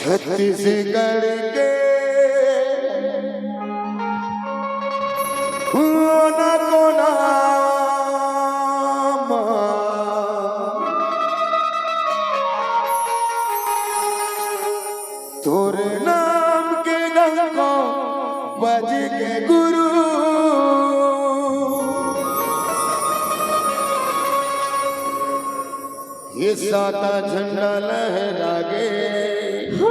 छत्तीसगढ़ के कोना कोना तोरे नाम के गंगो बज के गुरु ये साता झंडा लहरा गे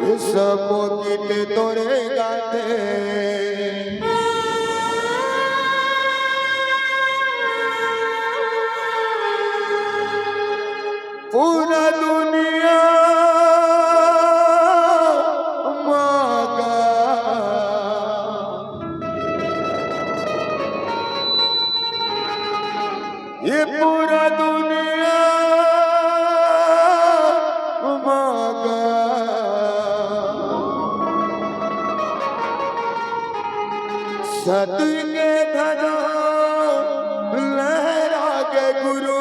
ये सबो गीत तोरे गाते पूरा दुनिया मागा ये पूरा दुनिया मागा सत्य के ध्वजा लहरा के गुरु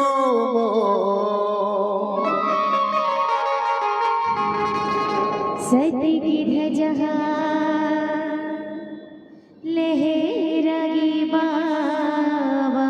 सत्य की ध्वजा लहरागी बाबा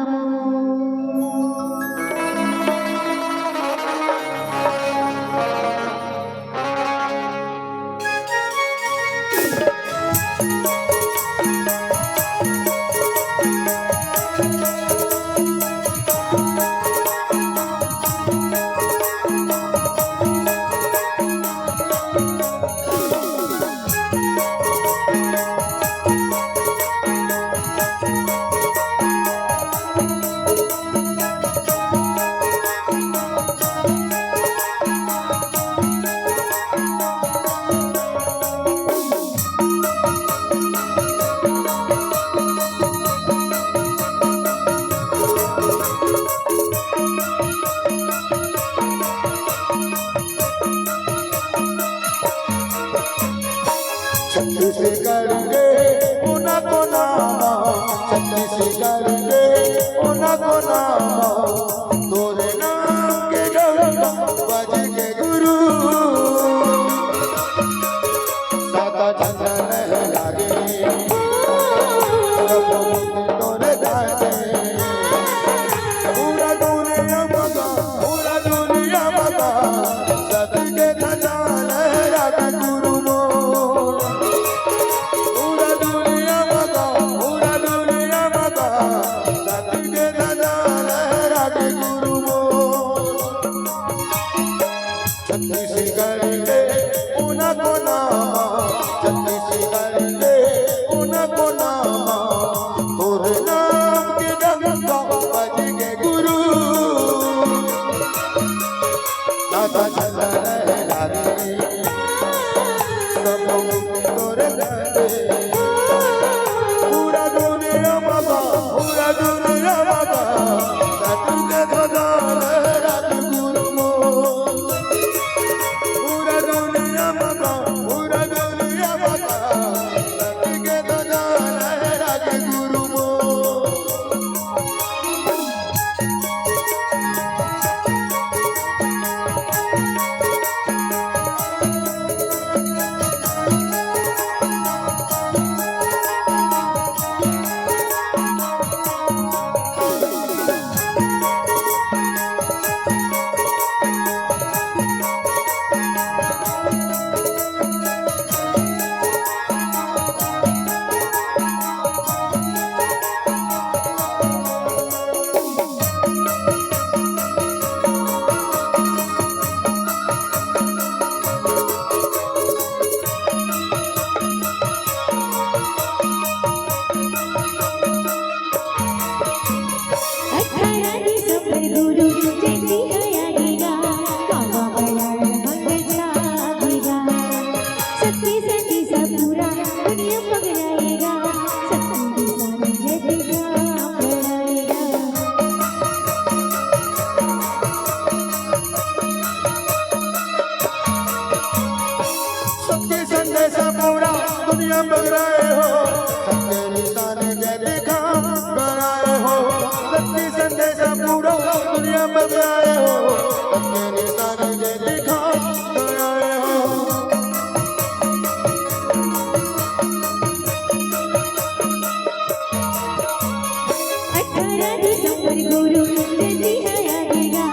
संपर गुरु जल्दी आएगा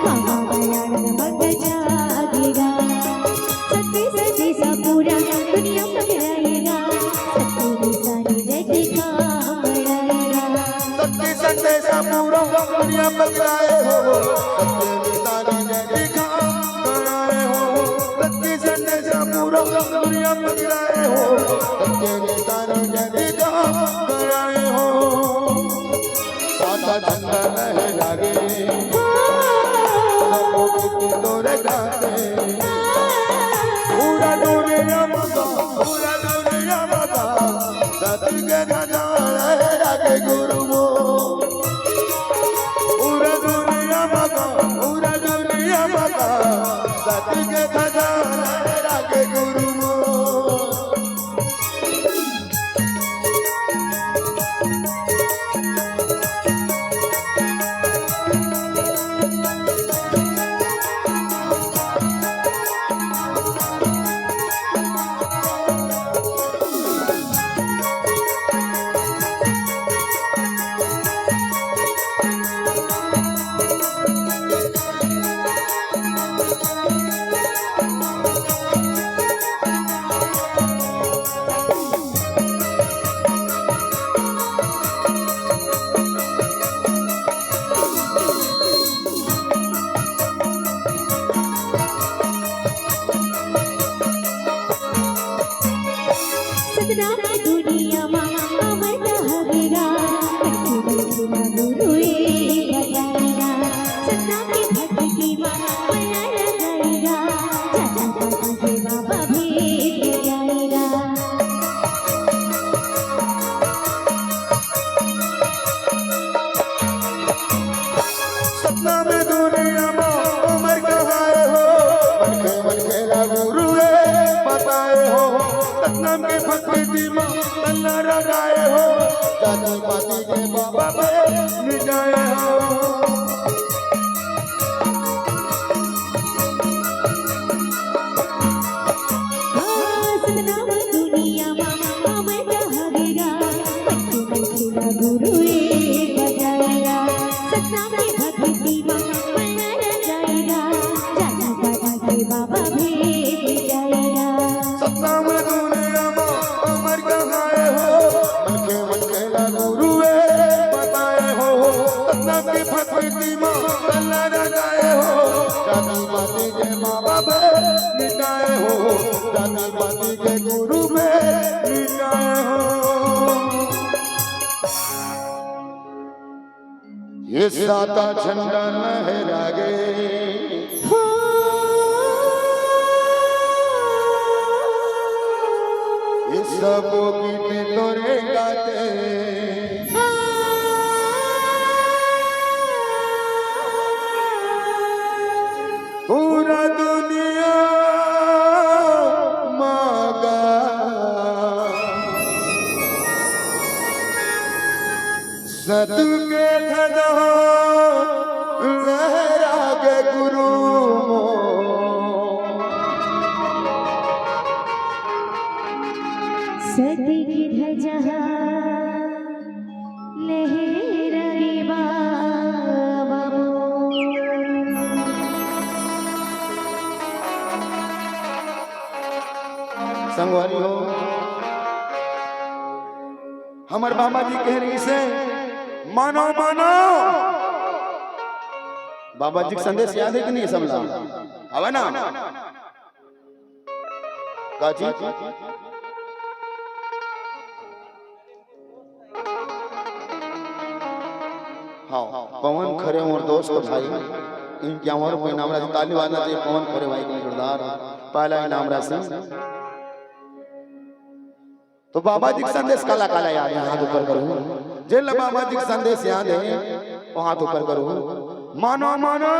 बाबा बयान मग जागेगा सत्य सच्ची सा पूरा दुनिया पकड़ाएगा सत्य सारी जय दिखा पड़ाएगा सत्य संडे सा पूरा दुनिया पकड़ाए हो सत्य निशानी जय दिखा कराए हो सत्य संडे सा पूरा दुनिया पकड़ाए हो सत्य निशानी जय दिखा कराए हो सादा झंडा लहरागे सबों की तोरे गाते पूरा दुनिया मगा सत्य के ध्वजा लहरागे गुरु वो पूरा दुनिया मगा सत्य के ध्वजा लहरागे गुरु वो सतना की दुनिया माँ अमर रहेगा बच्चे गुरु बताएगा सतना की भक्ति माँ बना रहेगा चाचा चाचा के बाबा भेद जाएगा सपना में दुनिया में उमर कहाए हो मन के गुरु बताए हो सतनाम के भक्ति में अल्लाह रगाए हो जाति पाति के बाबा पे मिटाए हो सतना की दुनिया माँ अमर रहेगा बच्चे गुरु बताएगा सतना की भक्ति माँ बना रहेगा चाचा चाचा के बाबा भेद जाएगा सपना में दुनिया में उमर कहाए हो मन के गुरु बताए हो सतनाम के भक्ति में अल्लाह रगाए हो जाति पाति के बाबा पे मिटाए हो जाति पाति के गुरु में मिटाए हो ये साता झंडा लहरागे हो ये सब गीत तोरे गाते पूरा दुनिया मागा सतु के ध्वजा लहरागे गुरु सत्य की ध्वजा लहराए बाबा संगवारी हो हमार बाबा जी कह रही से मानो मानो बाबा जी का संदेश याद है कि नहीं सब लोग अब ना काजी हाँ पवन खरे मोर दोस्त भाई इनके हमारे कोई नाम राशि ताली वाला चाहिए पवन खरे भाई की जोरदार पहला इनाम राशि तो बाबा जी का संदेश काला काला याद है हाथ ऊपर करूं जेल बाबा जी का संदेश याद है वो हाथ ऊपर करूं मानो मानो